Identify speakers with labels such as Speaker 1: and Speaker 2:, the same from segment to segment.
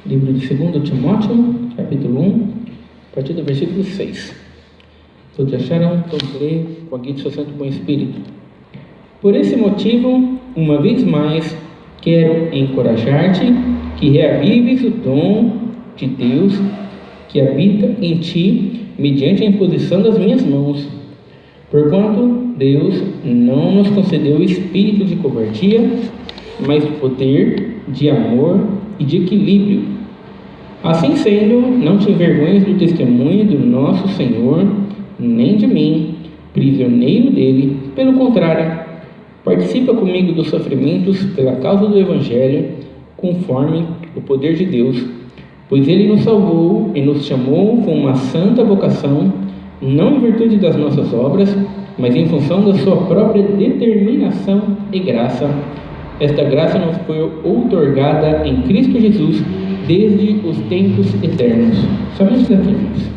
Speaker 1: Livro de 2 Timóteo, capítulo 1, a partir do versículo 6. Todos acharam? Todos lê com a guia do seu santo bom espírito. Por esse motivo, uma vez mais, quero encorajar-te que reavives o dom de Deus que habita em ti, mediante a imposição das minhas mãos. Porquanto Deus não nos concedeu o espírito de covardia, mas de poder, de amor e de equilíbrio. Assim sendo, não te envergonhes do testemunho do nosso Senhor, nem de mim, prisioneiro dele. Pelo contrário, participa comigo dos sofrimentos pela causa do Evangelho, conforme o poder de Deus. Pois ele nos salvou e nos chamou com uma santa vocação, não em virtude das nossas obras, mas em função da sua própria determinação e graça. Esta graça nos foi outorgada em Cristo Jesus desde os tempos eternos. Somente daqui, irmãos.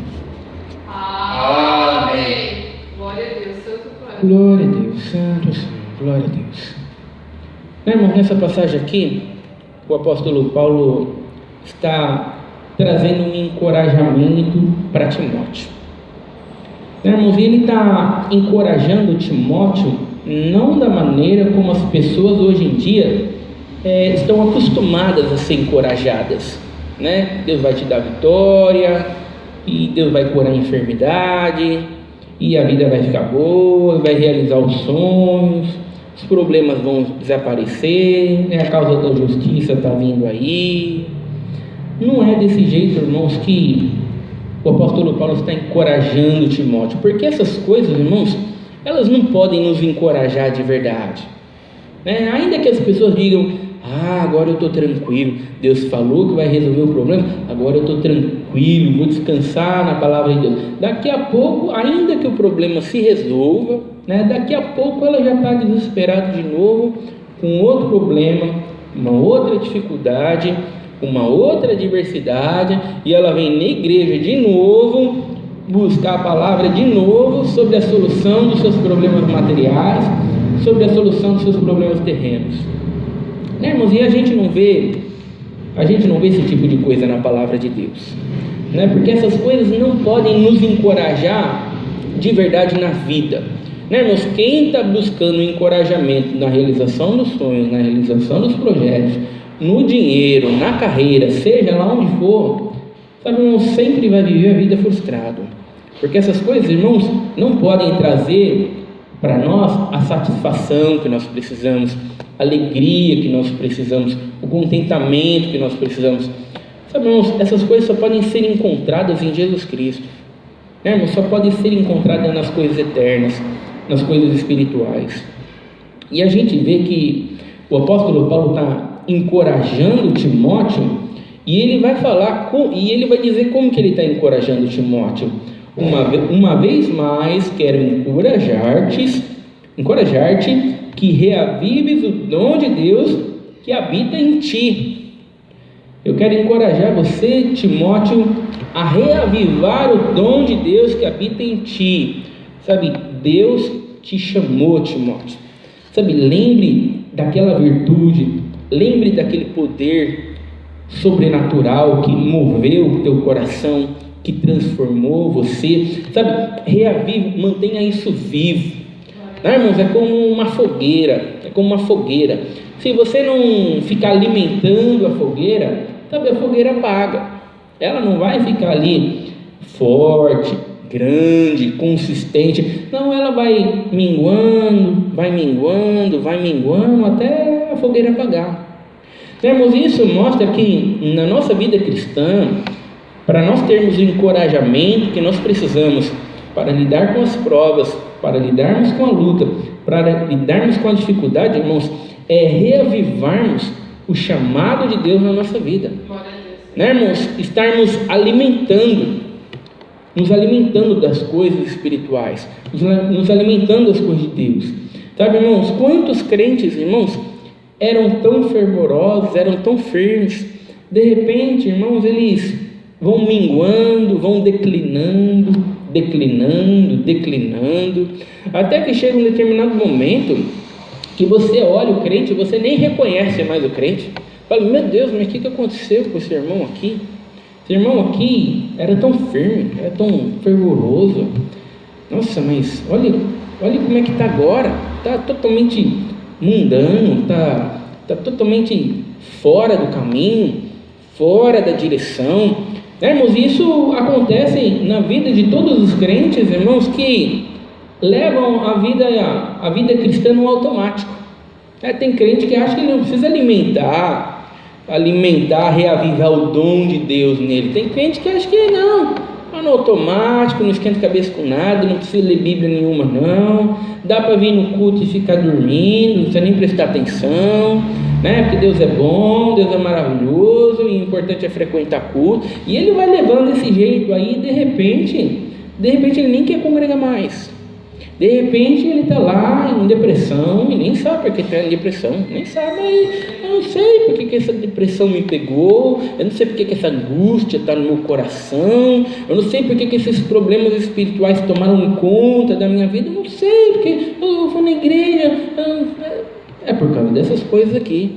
Speaker 2: Amém. Glória a Deus, Santo Pai.
Speaker 1: Glória a Deus, Santo Senhor. Glória a Deus. Irmãos, nessa passagem aqui, o apóstolo Paulo está trazendo um encorajamento para Timóteo. Irmãos, ele está encorajando Timóteo não da maneira como as pessoas hoje em dia estão acostumadas a ser encorajadas, né? Deus vai te dar vitória, e Deus vai curar a enfermidade, e a vida vai ficar boa, vai realizar os sonhos, os problemas vão desaparecer, né? A causa da justiça está vindo aí. Não é desse jeito, irmãos, que o apóstolo Paulo está encorajando Timóteo, porque essas coisas, irmãos, elas não podem nos encorajar de verdade, né? Ainda que as pessoas digam: agora eu estou tranquilo, Deus falou que vai resolver o problema, agora eu estou tranquilo, vou descansar na palavra de Deus. Daqui a pouco, ainda que o problema se resolva, né, daqui a pouco ela já está desesperada de novo, com outro problema, uma outra dificuldade, uma outra adversidade, e ela vem na igreja de novo, buscar a palavra de novo sobre a solução dos seus problemas materiais, sobre a solução dos seus problemas terrenos. Né, irmãos? E a gente não vê esse tipo de coisa na palavra de Deus, né? Porque essas coisas não podem nos encorajar de verdade na vida, né, irmãos? Quem está buscando encorajamento na realização dos sonhos, na realização dos projetos, no dinheiro, na carreira, seja lá onde for, sabe, irmãos, sempre vai viver a vida frustrado, porque essas coisas, irmãos, não podem trazer para nós a satisfação que nós precisamos, a alegria que nós precisamos, o contentamento que nós precisamos. Sabe, irmãos, essas coisas só podem ser encontradas em Jesus Cristo, né, irmãos? Só podem ser encontradas nas coisas eternas, nas coisas espirituais. E a gente vê que o apóstolo Paulo está encorajando Timóteo, e ele vai falar e ele vai dizer como que ele está encorajando Timóteo. Uma vez mais quero encorajar-te que reavives o dom de Deus que habita em ti. Eu quero encorajar você, Timóteo, a reavivar o dom de Deus que habita em ti. Sabe, Deus te chamou, Timóteo. Sabe, lembre daquela virtude, lembre daquele poder sobrenatural que moveu o teu coração, que transformou você. Sabe, reavive, mantenha isso vivo. Não, irmãos, é como uma fogueira, Se você não ficar alimentando a fogueira, sabe, a fogueira apaga. Ela não vai ficar ali forte, grande, consistente. Não, ela vai minguando até a fogueira apagar. Então, irmãos, isso mostra que na nossa vida cristã, para nós termos o encorajamento que nós precisamos para lidar com as provas, para lidarmos com a luta, para lidarmos com a dificuldade, irmãos, é reavivarmos o chamado de Deus na nossa vida, né, irmãos? Estarmos nos alimentando das coisas espirituais, nos alimentando das coisas de Deus. Sabe, irmãos, quantos crentes, irmãos, eram tão fervorosos, eram tão firmes, de repente, irmãos, eles vão minguando, vão declinando, até que chega um determinado momento que você olha o crente, você nem reconhece mais o crente. Fala, meu Deus, mas o que aconteceu com esse irmão aqui? Esse irmão aqui era tão firme, era tão fervoroso. Nossa, mas olha como é que está agora. Está totalmente mundano, está totalmente fora do caminho, fora da direção. Irmãos, isso acontece na vida de todos os crentes, irmãos, que levam a vida cristã no automático. Tem crente que acha que ele não precisa alimentar, reavivar o dom de Deus nele. Tem crente que acha que não, no automático, não esquenta a cabeça com nada, não precisa ler Bíblia nenhuma não, dá para vir no culto e ficar dormindo, não precisa nem prestar atenção, porque Deus é bom, Deus é maravilhoso, e o importante é frequentar culto, e ele vai levando esse jeito aí, de repente ele nem quer congregar mais. De repente ele está lá em depressão e nem sabe porque está em depressão, nem sabe, eu não sei porque que essa depressão me pegou, eu não sei porque que essa angústia está no meu coração, eu não sei porque que esses problemas espirituais tomaram conta da minha vida, eu não sei, porque eu vou na igreja, é por causa dessas coisas aqui,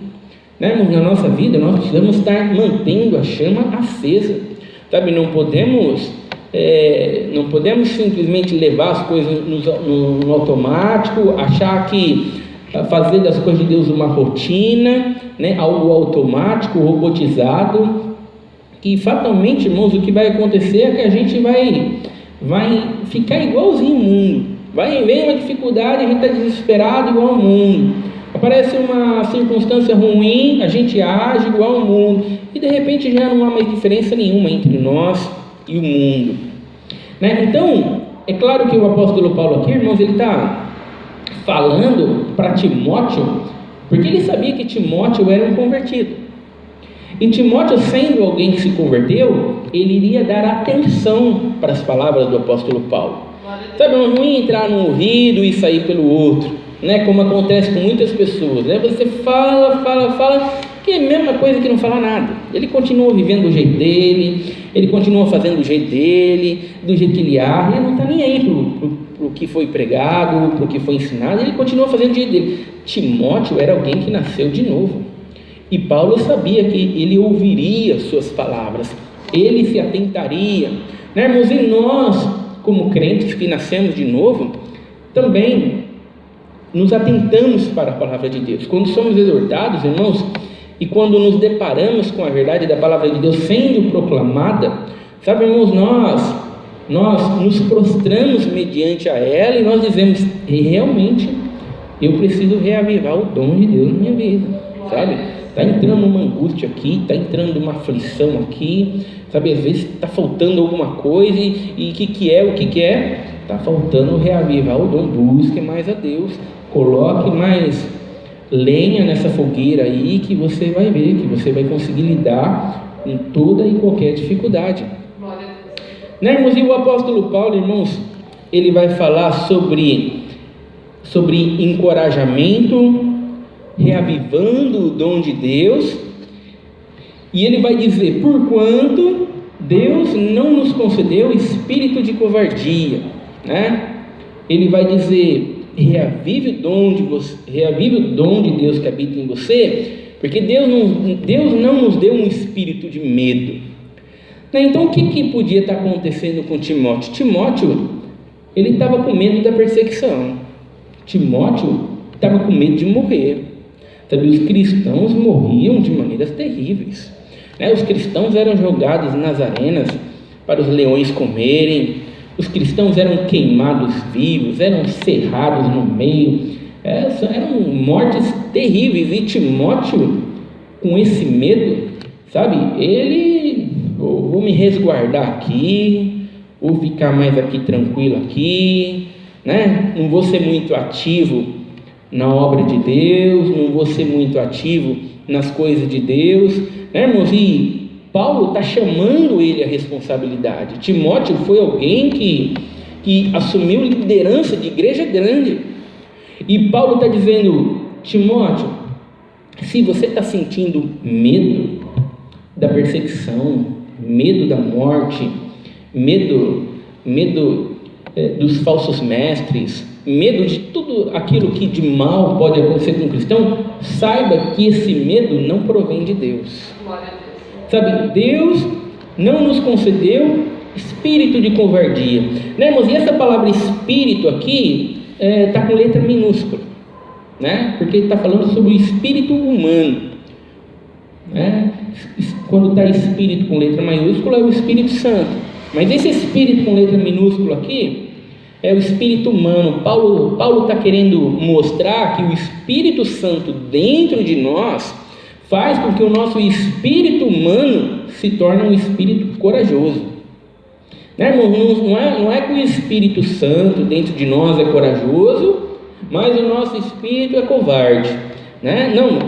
Speaker 1: irmãos? Na nossa vida nós precisamos estar mantendo a chama acesa, sabe? Não podemos simplesmente levar as coisas no automático, achar que fazer das coisas de Deus uma rotina, algo automático, robotizado, que fatalmente, irmãos, o que vai acontecer é que a gente vai ficar igualzinho ao mundo. Vem uma dificuldade, a gente está desesperado igual ao mundo. Aparece uma circunstância ruim, a gente age igual ao mundo, e de repente já não há mais diferença nenhuma entre nós e o mundo, Então, é claro que o apóstolo Paulo aqui, irmãos, ele está falando para Timóteo, porque ele sabia que Timóteo era um convertido, e Timóteo, sendo alguém que se converteu, ele iria dar atenção para as palavras do apóstolo Paulo, sabe? Não ia entrar num ouvido e sair pelo outro, como acontece com muitas pessoas, Você fala, que é a mesma coisa que não falar nada. Ele continua vivendo do jeito dele, ele continua fazendo do jeito dele, do jeito que ele age, ele não está nem aí para o que foi pregado, para o que foi ensinado, ele continua fazendo do jeito dele. Timóteo era alguém que nasceu de novo, e Paulo sabia que ele ouviria suas palavras, ele se atentaria, irmãos? E nós, como crentes que nascemos de novo, também nos atentamos para a palavra de Deus. Quando somos exortados, irmãos, e quando nos deparamos com a verdade da palavra de Deus sendo proclamada, sabe, irmãos, nós nos prostramos mediante a ela e nós dizemos, realmente, eu preciso reavivar o dom de Deus na minha vida, sabe? Está entrando uma angústia aqui, está entrando uma aflição aqui, sabe? Às vezes está faltando alguma coisa e o que é? Está faltando reavivar o dom. Busque mais a Deus, coloque mais lenha nessa fogueira aí, que você vai ver, que você vai conseguir lidar com toda e qualquer dificuldade, irmãos? E o apóstolo Paulo, irmãos, ele vai falar sobre encorajamento, reavivando o dom de Deus, e ele vai dizer, porquanto Deus não nos concedeu espírito de covardia, ele vai dizer, reavive o dom de Deus que habita em você, porque Deus não nos deu um espírito de medo, Então o que podia estar acontecendo com Timóteo? Timóteo, ele estava com medo da perseguição, Timóteo estava com medo de morrer, sabe? Os cristãos morriam de maneiras terríveis, Os cristãos eram jogados nas arenas para os leões comerem, os cristãos eram queimados vivos, eram cerrados no meio, eram mortes terríveis, e Timóteo, com esse medo, sabe, ele, vou me resguardar aqui, vou ficar mais aqui tranquilo aqui, não vou ser muito ativo na obra de Deus, não vou ser muito ativo nas coisas de Deus, irmãos? E Paulo está chamando ele à responsabilidade. Timóteo foi alguém que assumiu liderança de igreja grande, e Paulo está dizendo, Timóteo, se você está sentindo medo da perseguição, medo da morte, medo dos falsos mestres, medo de tudo aquilo que de mal pode acontecer com um cristão, saiba que esse medo não provém de Deus.
Speaker 2: Glória a Deus.
Speaker 1: Sabe, Deus não nos concedeu espírito de covardia, né, irmãos? E essa palavra espírito aqui está com letra minúscula, né? Porque está falando sobre o espírito humano, né? Quando está espírito com letra maiúscula é o Espírito Santo, mas esse espírito com letra minúscula aqui é o espírito humano. Paulo está querendo mostrar que o Espírito Santo dentro de nós faz com que o nosso espírito humano se torne um espírito corajoso, né, irmão? Não é que o Espírito Santo dentro de nós é corajoso, mas o nosso espírito é covarde, né? Não,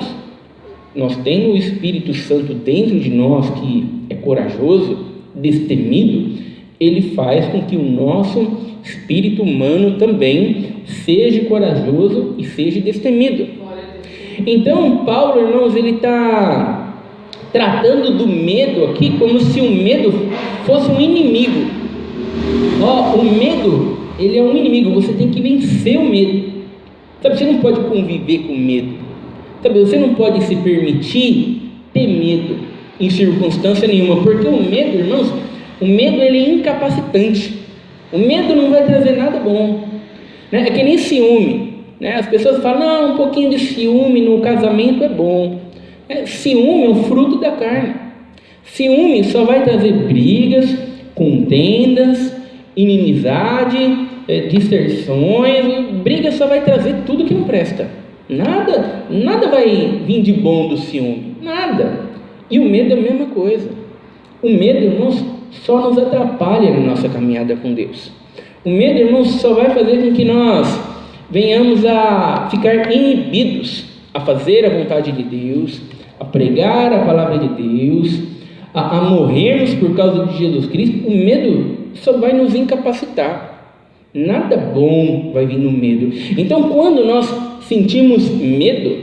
Speaker 1: nós temos o Espírito Santo dentro de nós que é corajoso, destemido. Ele faz com que o nosso espírito humano também seja corajoso e seja destemido. Então Paulo, irmãos, ele está tratando do medo aqui como se o medo fosse um inimigo. O medo, ele é um inimigo. Você tem que vencer o medo, sabe? Você não pode conviver com medo, sabe? Você não pode se permitir ter medo em circunstância nenhuma, porque o medo, irmãos, o medo ele é incapacitante. O medo não vai trazer nada bom, né? É que nem ciúme, né? As pessoas falam, não, um pouquinho de ciúme no casamento é bom. Ciúme é um fruto da carne. Ciúme só vai trazer brigas, contendas, inimizade, distorções. Briga só vai trazer tudo que não presta. Nada vai vir de bom do ciúme, nada. E o medo é a mesma coisa. O medo, irmãos, só nos atrapalha na nossa caminhada com Deus. O medo, irmãos, só vai fazer com que nós venhamos a ficar inibidos a fazer a vontade de Deus, a pregar a palavra de Deus, a morrermos por causa de Jesus Cristo. O medo só vai nos incapacitar. Nada bom vai vir no medo. Então, quando nós sentimos medo,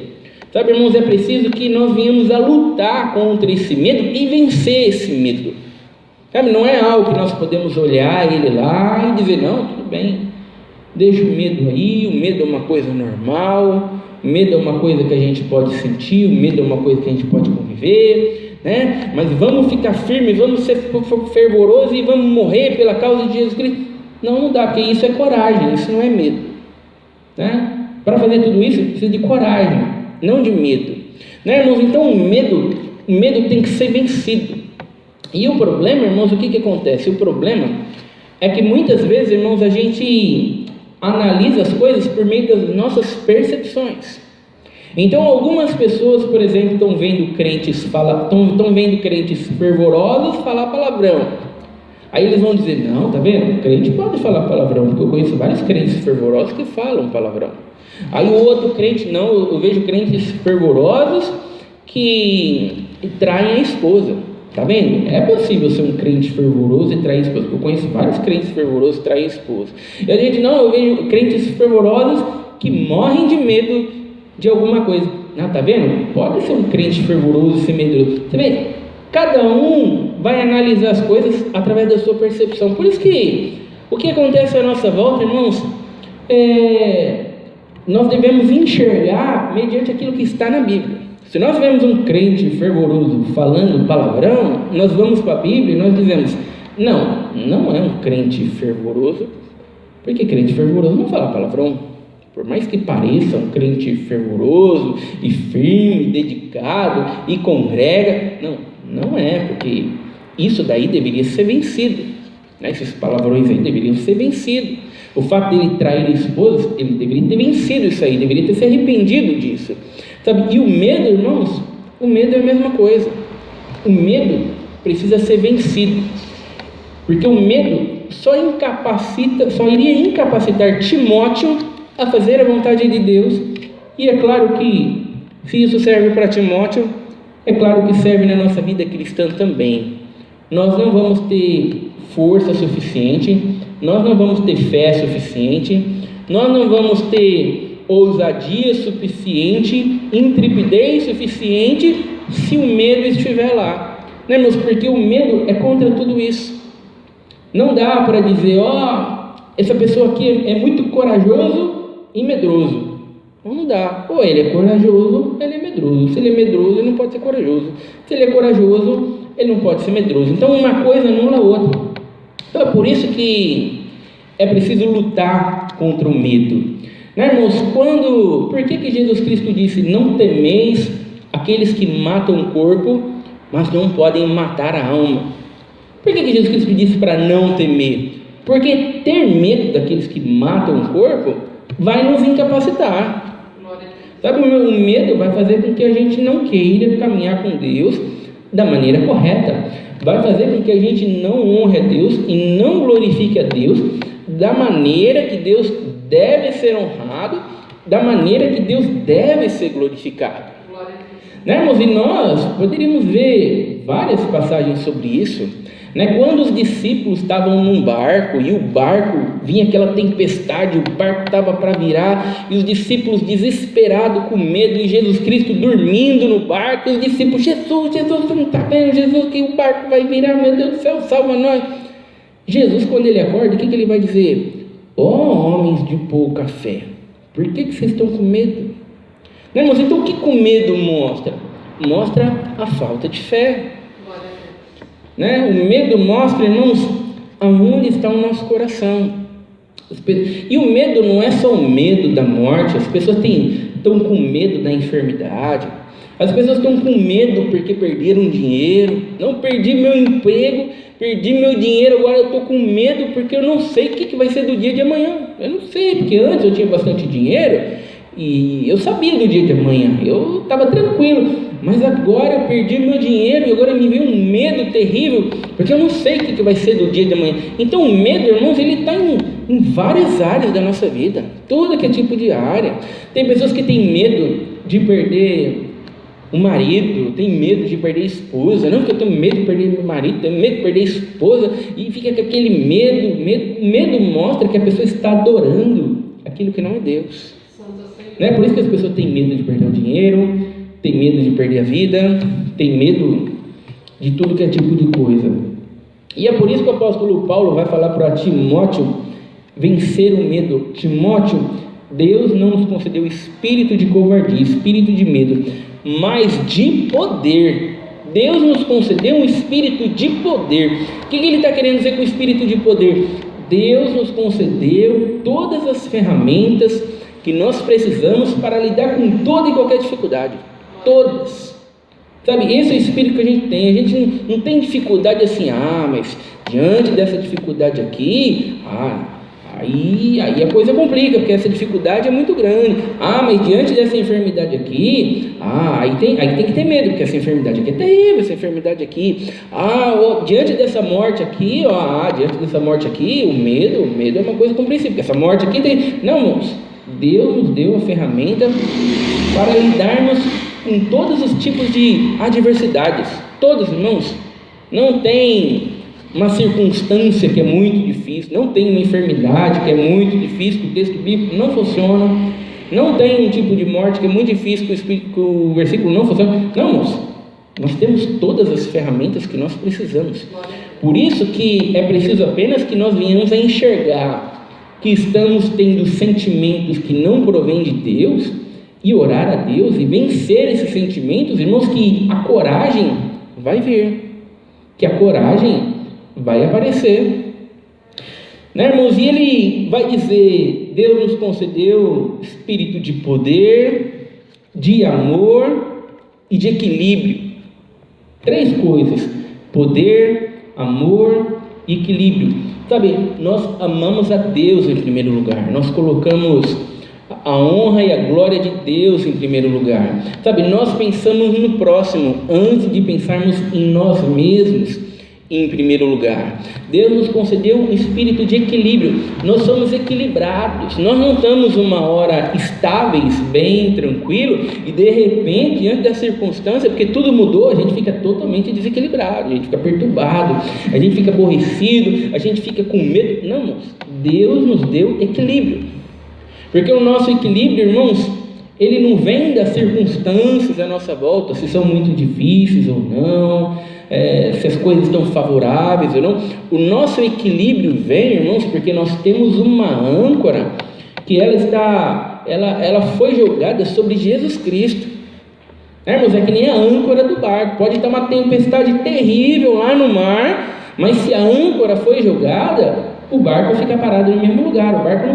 Speaker 1: sabe, irmãos, é preciso que nós venhamos a lutar contra esse medo e vencer esse medo. Sabe, não é algo que nós podemos olhar ele lá e dizer, não, tudo bem, deixa o medo aí, o medo é uma coisa normal, o medo é uma coisa que a gente pode sentir, o medo é uma coisa que a gente pode conviver, né? Mas vamos ficar firmes, vamos ser fervorosos e vamos morrer pela causa de Jesus Cristo. Não dá, porque isso é coragem, isso não é medo, né? Para fazer tudo isso precisa de coragem, não de medo, né, irmãos? Então o medo tem que ser vencido. E o problema, irmãos, o que acontece? O problema é que muitas vezes, irmãos, a gente analisa as coisas por meio das nossas percepções. Então algumas pessoas, por exemplo, estão vendo crentes fervorosos falar palavrão. Aí eles vão dizer, não, tá vendo? O crente pode falar palavrão, porque eu conheço vários crentes fervorosos que falam palavrão. Aí o outro crente, não, eu vejo crentes fervorosos que traem a esposa. Tá vendo? É possível ser um crente fervoroso e trair a esposa. Eu conheço vários crentes fervorosos que traem a esposa. E a gente, não, eu vejo crentes fervorosos que morrem de medo de alguma coisa. Não, tá vendo? Pode ser um crente fervoroso e ser medroso. Você vê? Cada um vai analisar as coisas através da sua percepção. Por isso que o que acontece à nossa volta, irmãos, nós devemos enxergar mediante aquilo que está na Bíblia. Se nós vemos um crente fervoroso falando palavrão, nós vamos para a Bíblia e nós dizemos, não é um crente fervoroso, porque crente fervoroso não fala palavrão. Por mais que pareça um crente fervoroso e firme, dedicado e congrega, não é, porque isso daí deveria ser vencido, né? Esses palavrões aí deveriam ser vencidos. O fato dele trair a esposa, ele deveria ter vencido isso aí, deveria ter se arrependido disso, sabe? E o medo, irmãos, o medo é a mesma coisa. O medo precisa ser vencido, porque o medo só iria incapacitar Timóteo a fazer a vontade de Deus. E é claro que, se isso serve para Timóteo, é claro que serve na nossa vida cristã também. Nós não vamos ter força suficiente, nós não vamos ter fé suficiente, nós não vamos ter ousadia suficiente, intrepidez suficiente, se o medo estiver lá, né, meus? Porque o medo é contra tudo isso. Não dá para dizer, essa pessoa aqui é muito corajoso e medroso. Não dá. Ou ele é corajoso, ele é medroso. Se ele é medroso, ele não pode ser corajoso. Se ele é corajoso, ele não pode ser medroso. Então uma coisa anula a outra. Então é por isso que é preciso lutar contra o medo. Né, irmãos? Por que Jesus Cristo disse: não temeis aqueles que matam o corpo, mas não podem matar a alma? Por que Jesus Cristo disse para não temer? Porque ter medo daqueles que matam o corpo vai nos incapacitar. Sabe, o medo vai fazer com que a gente não queira caminhar com Deus da maneira correta. Vai fazer com que a gente não honre a Deus e não glorifique a Deus da maneira que Deus deve ser honrado, da maneira que Deus deve ser glorificado. Né, irmãos? E nós poderíamos ver várias passagens sobre isso. Né? Quando os discípulos estavam num barco e o barco vinha aquela tempestade, o barco estava para virar e os discípulos desesperados com medo e Jesus Cristo dormindo no barco, os discípulos: Jesus, você não está vendo, Jesus, que o barco vai virar, meu Deus do céu, salva nós. Jesus, quando ele acorda, o que ele vai dizer? Homens de pouca fé, por que vocês estão com medo? Né, irmãos? Então o que com medo mostra? Mostra a falta de fé. Né? O medo mostra, irmãos, aonde está o nosso coração. E o medo não é só o medo da morte. As pessoas estão com medo da enfermidade. As pessoas estão com medo porque perderam dinheiro. Não, perdi meu emprego, perdi meu dinheiro, agora eu estou com medo porque eu não sei o que vai ser do dia de amanhã. Eu não sei, porque antes eu tinha bastante dinheiro e eu sabia do dia de amanhã, eu estava tranquilo. Mas agora eu perdi meu dinheiro e agora me veio um medo terrível, porque eu não sei o que vai ser do dia de amanhã. Então o medo, irmãos, ele está em várias áreas da nossa vida, todo que é tipo de área. Tem pessoas que têm medo de perder o marido, tem medo de perder a esposa. Não, que eu tenho medo de perder meu marido, tenho medo de perder a esposa, e fica com aquele medo. O medo mostra que a pessoa está adorando aquilo que não é Deus. Né? Por isso que as pessoas têm medo de perder o dinheiro, tem medo de perder a vida, tem medo de tudo que é tipo de coisa. E é por isso que o apóstolo Paulo vai falar para Timóteo vencer o medo. Timóteo, Deus não nos concedeu espírito de covardia, espírito de medo, mas de poder. Deus nos concedeu um espírito de poder. O que ele está querendo dizer com espírito de poder? Deus nos concedeu todas as ferramentas que nós precisamos para lidar com toda e qualquer dificuldade. Todas. Sabe, esse é o espírito que a gente tem. A gente não tem dificuldade assim: mas diante dessa dificuldade aqui, aí a coisa complica, porque essa dificuldade é muito grande. Mas diante dessa enfermidade aqui, aí tem que ter medo, porque essa enfermidade aqui é terrível, essa enfermidade aqui. Diante dessa morte aqui, diante dessa morte aqui, o medo é uma coisa compreensível, porque essa morte aqui tem... Não, irmãos, Deus nos deu a ferramenta para lidarmos com todos os tipos de adversidades. Todos, irmãos. Não tem uma circunstância que é muito difícil, não tem uma enfermidade que é muito difícil, que o texto bíblico não funciona, não tem um tipo de morte que é muito difícil, que o versículo não funciona. Não, irmãos, nós temos todas as ferramentas que nós precisamos. Por isso que é preciso apenas que nós venhamos a enxergar que estamos tendo sentimentos que não provêm de Deus e orar a Deus e vencer esses sentimentos, irmãos, que a coragem vai vir, que a coragem vai aparecer, né, irmãos? E ele vai dizer: Deus nos concedeu espírito de poder, de amor e de equilíbrio. 3 coisas: poder, amor e equilíbrio. Sabe, nós amamos a Deus em primeiro lugar, nós colocamos a honra e a glória de Deus em primeiro lugar. Sabe, nós pensamos no próximo antes de pensarmos em nós mesmos em primeiro lugar. Deus nos concedeu um espírito de equilíbrio. Nós somos equilibrados. Nós não estamos uma hora estáveis, bem, tranquilo, e de repente, diante da circunstância, porque tudo mudou, a gente fica totalmente desequilibrado, a gente fica perturbado, a gente fica aborrecido, a gente fica com medo. Não, irmãos, Deus nos deu equilíbrio. Porque o nosso equilíbrio, irmãos, ele não vem das circunstâncias à nossa volta, se são muito difíceis ou não, se as coisas estão favoráveis ou não. O nosso equilíbrio vem, irmãos, porque nós temos uma âncora que ela foi jogada sobre Jesus Cristo. Irmãos, é que nem a âncora do barco. Pode estar uma tempestade terrível lá no mar, mas se a âncora foi jogada, o barco fica parado no mesmo lugar. O barco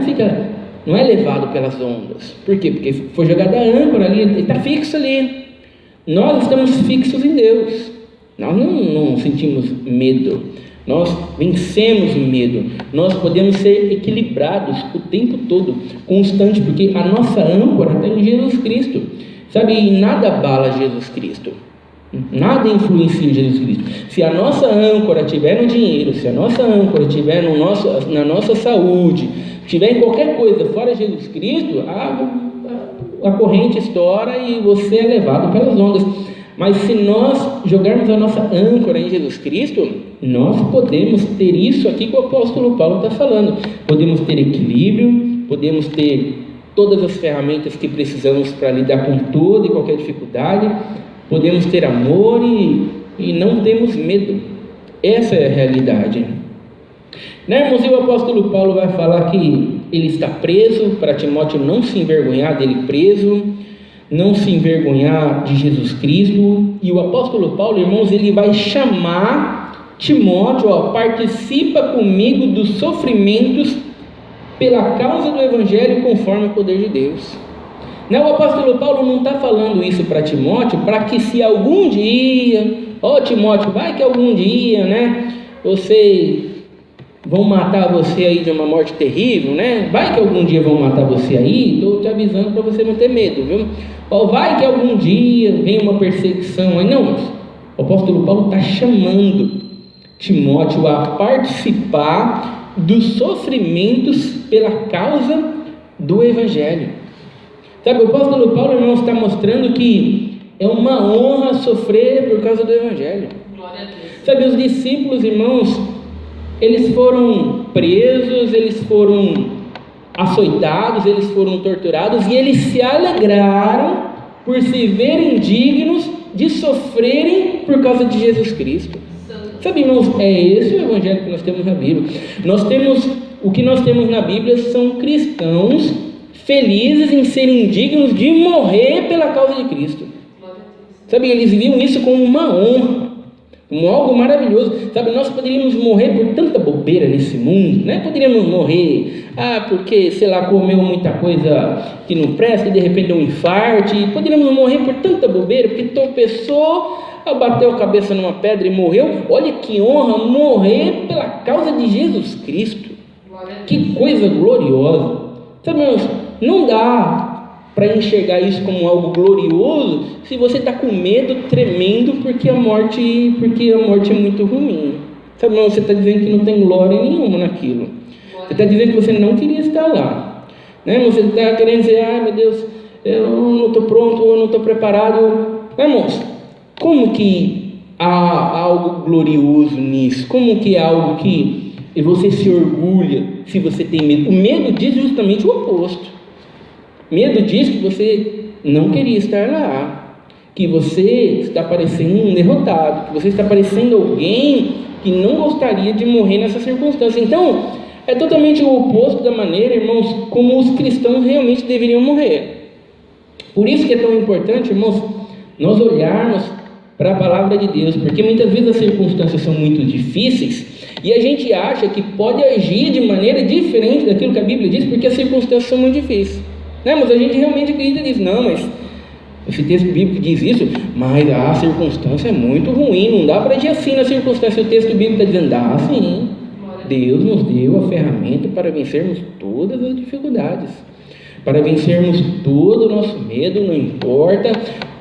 Speaker 1: não é levado pelas ondas. Por quê? Porque foi jogada a âncora ali, ele está fixo ali. Nós estamos fixos em Deus. Nós não sentimos medo. Nós vencemos o medo. Nós podemos ser equilibrados o tempo todo, constante, porque a nossa âncora está em Jesus Cristo. Sabe, e nada abala Jesus Cristo. Nada influencia Jesus Cristo. Se a nossa âncora estiver no dinheiro, se a nossa âncora estiver na nossa saúde, estiver em qualquer coisa fora Jesus Cristo, a corrente estoura e você é levado pelas ondas. Mas se nós jogarmos a nossa âncora em Jesus Cristo, nós podemos ter isso aqui que o apóstolo Paulo está falando. Podemos ter equilíbrio, podemos ter todas as ferramentas que precisamos para lidar com toda e qualquer dificuldade, podemos ter amor e não temos medo. Essa é a realidade. Né, irmãos? E o apóstolo Paulo vai falar que ele está preso, para Timóteo não se envergonhar dele preso, não se envergonhar de Jesus Cristo. E o apóstolo Paulo, irmãos, ele vai chamar Timóteo, participa comigo dos sofrimentos pela causa do Evangelho conforme o poder de Deus. Não, o apóstolo Paulo não está falando isso para Timóteo, para que se algum dia, Timóteo, vai que algum dia, né, vão matar você aí de uma morte terrível, né, vai que algum dia vão matar você aí, estou te avisando para você não ter medo, viu, vai que algum dia vem uma perseguição aí, não, o apóstolo Paulo está chamando Timóteo a participar dos sofrimentos pela causa do Evangelho. Sabe, o apóstolo Paulo, irmãos, está mostrando que é uma honra sofrer por causa do Evangelho.
Speaker 2: Glória a Deus.
Speaker 1: Sabe, os discípulos, irmãos, eles foram presos, eles foram açoitados, eles foram torturados e eles se alegraram por se verem dignos de sofrerem por causa de Jesus Cristo. Sabe, irmãos, é esse o Evangelho que nós temos na Bíblia. O que nós temos na Bíblia são cristãos felizes em serem dignos de morrer pela causa de Cristo. Sabe, eles viam isso como uma honra, como algo maravilhoso. Sabe, nós poderíamos morrer por tanta bobeira nesse mundo, né? Poderíamos morrer, porque, comeu muita coisa que não presta e de repente deu um infarto. Poderíamos morrer por tanta bobeira, porque tropeçou, bateu a cabeça numa pedra e morreu. Olha que honra morrer pela causa de Jesus Cristo. Que coisa gloriosa. Sabe, irmãos, não dá para enxergar isso como algo glorioso se você está com medo, tremendo, porque a morte é muito ruim. Sabe, irmão, você está dizendo que não tem glória nenhuma naquilo. Você está dizendo que você não queria estar lá, né? Você está querendo dizer, meu Deus, eu não estou pronto, eu não estou preparado. Irmãos, como que há algo glorioso nisso? Como que é algo que você se orgulha se você tem medo? O medo diz justamente o oposto. Medo diz que você não queria estar lá, que você está parecendo um derrotado, que você está parecendo alguém que não gostaria de morrer nessa circunstância. Então, é totalmente o oposto da maneira, irmãos, como os cristãos realmente deveriam morrer. Por isso que é tão importante, irmãos, nós olharmos para a palavra de Deus, porque muitas vezes as circunstâncias são muito difíceis e a gente acha que pode agir de maneira diferente daquilo que a Bíblia diz, porque as circunstâncias são muito difíceis, né? Mas a gente realmente acredita nisso. Não, mas esse texto bíblico diz isso, mas a circunstância é muito ruim, não dá para agir assim na circunstância. O texto bíblico está dizendo, dá sim, Deus nos deu a ferramenta para vencermos todas as dificuldades, para vencermos todo o nosso medo, não importa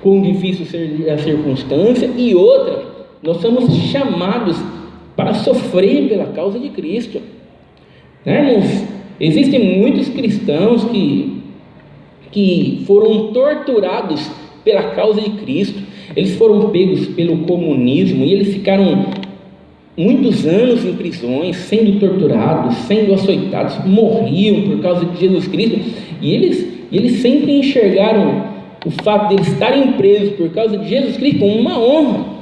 Speaker 1: quão difícil seja a circunstância. E outra, nós somos chamados para sofrer pela causa de Cristo, né, irmãos? Existem muitos cristãos que foram torturados pela causa de Cristo. Eles foram pegos pelo comunismo e eles ficaram muitos anos em prisões, sendo torturados, sendo açoitados, morriam por causa de Jesus Cristo, e eles E eles sempre enxergaram o fato de eles estarem presos por causa de Jesus Cristo como uma honra.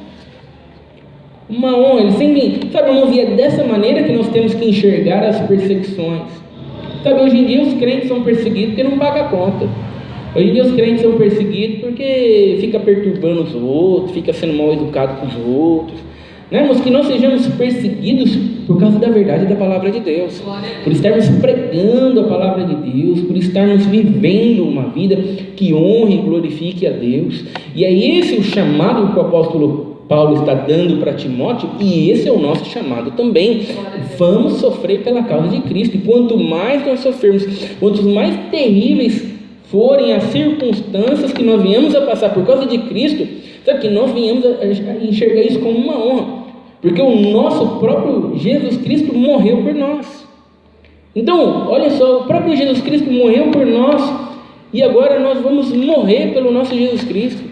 Speaker 1: Uma honra. Eles sempre, sabe, irmãos, e é dessa maneira que nós temos que enxergar as perseguições. Sabe, hoje em dia os crentes são perseguidos porque não pagam a conta. Hoje em dia os crentes são perseguidos porque fica perturbando os outros, fica sendo mal educado com os outros. Mas que nós sejamos perseguidos por causa da verdade da palavra de Deus, por estarmos pregando a palavra de Deus, por estarmos vivendo uma vida que honre e glorifique a Deus. E é esse o chamado que o apóstolo Paulo está dando para Timóteo, e esse é o nosso chamado também. Vamos sofrer pela causa de Cristo, e quanto mais nós sofrermos, quanto mais terríveis forem as circunstâncias que nós viemos a passar por causa de Cristo, sabe que nós viemos a enxergar isso como uma honra, porque o nosso próprio Jesus Cristo morreu por nós. Então, olha só, o próprio Jesus Cristo morreu por nós, e agora nós vamos morrer pelo nosso Jesus Cristo.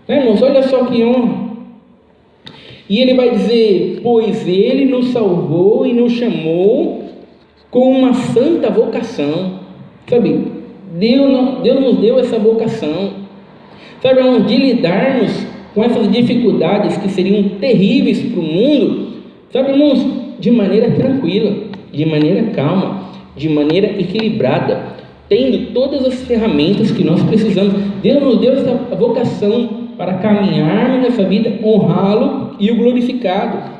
Speaker 1: Irmãos, olha só que honra. E ele vai dizer: pois ele nos salvou e nos chamou com uma santa vocação. Sabe, Deus nos deu essa vocação, sabe, irmãos, de lidarmos com essas dificuldades que seriam terríveis para o mundo, sabe, irmãos, de maneira tranquila, de maneira calma, de maneira equilibrada, tendo todas as ferramentas que nós precisamos. Deus nos deu essa vocação para caminharmos nessa vida, honrá-lo e o glorificá-lo.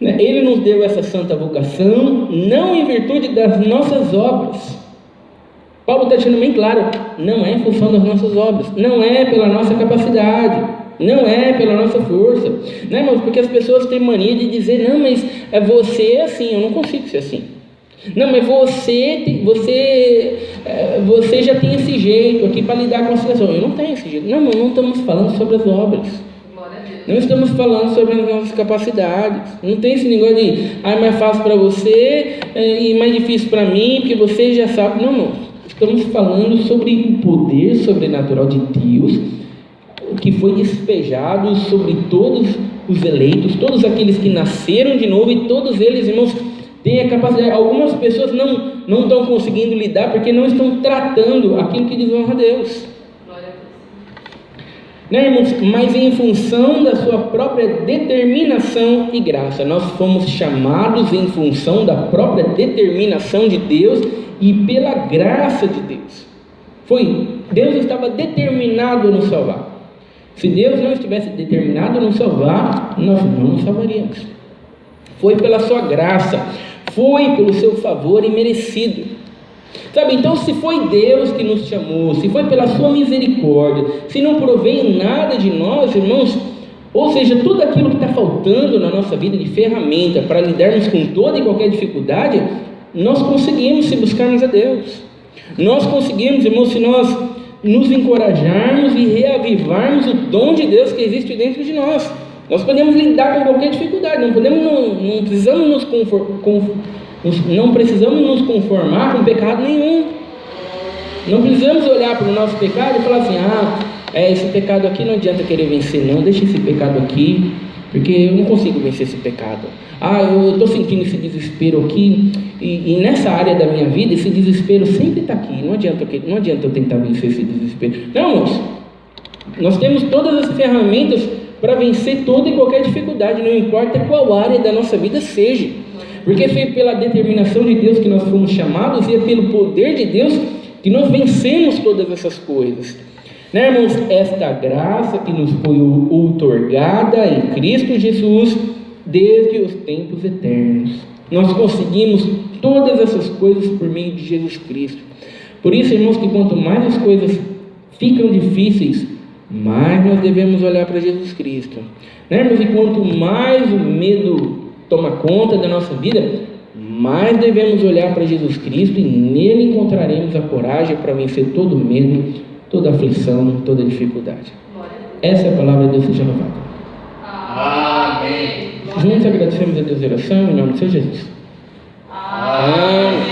Speaker 1: Ele nos deu essa santa vocação, não em virtude das nossas obras. Paulo está deixando bem claro, não é em função das nossas obras, não é pela nossa capacidade, não é pela nossa força, não, irmãos, porque as pessoas têm mania de dizer: não, mas você é assim, eu não consigo ser assim. Não, mas você já tem esse jeito aqui para lidar com a situação. Eu não tenho esse jeito. Não estamos falando sobre as obras. Não estamos falando sobre as nossas capacidades. Não tem esse negócio de é mais fácil para você e mais difícil para mim, porque você já sabe. Não. Estamos falando sobre o poder sobrenatural de Deus, que foi despejado sobre todos os eleitos, todos aqueles que nasceram de novo, e todos eles, irmãos, têm a capacidade. Algumas pessoas não estão conseguindo lidar porque não estão tratando aquilo que desonra a Deus. Irmãos, mas em função da sua própria determinação e graça. Nós fomos chamados em função da própria determinação de Deus e pela graça de Deus. Deus estava determinado a nos salvar. Se Deus não estivesse determinado a nos salvar, nós não nos salvaríamos. Foi pela sua graça, foi pelo seu favor imerecido. Sabe, então, se foi Deus que nos chamou, se foi pela sua misericórdia, se não provém nada de nós, irmãos, ou seja, tudo aquilo que está faltando na nossa vida de ferramenta para lidarmos com toda e qualquer dificuldade, nós conseguimos se buscarmos a Deus. Nós conseguimos, irmãos, se nós nos encorajarmos e reavivarmos o dom de Deus que existe dentro de nós. Nós podemos lidar com qualquer dificuldade, não precisamos nos conformar com pecado nenhum. Não precisamos olhar para o nosso pecado e falar assim: esse pecado aqui não adianta querer vencer, não, deixa esse pecado aqui, porque eu não consigo vencer esse pecado. Eu estou sentindo esse desespero aqui, e nessa área da minha vida, esse desespero sempre está aqui, não adianta eu tentar vencer esse desespero. Não, irmãos, nós temos todas as ferramentas para vencer toda e qualquer dificuldade, não importa qual área da nossa vida seja, porque foi pela determinação de Deus que nós fomos chamados, e é pelo poder de Deus que nós vencemos todas essas coisas. Irmãos, esta graça que nos foi outorgada em Cristo Jesus desde os tempos eternos. Nós conseguimos todas essas coisas por meio de Jesus Cristo. Por isso, irmãos, que quanto mais as coisas ficam difíceis, mais nós devemos olhar para Jesus Cristo. Irmãos, e quanto mais o medo toma conta da nossa vida, mais devemos olhar para Jesus Cristo, e nele encontraremos a coragem para vencer todo medo, toda aflição, toda dificuldade. Essa é a palavra de Deus, seja louvada.
Speaker 2: Amém.
Speaker 1: Juntos agradecemos a Deus em oração, em nome de Seu Jesus.
Speaker 2: Amém.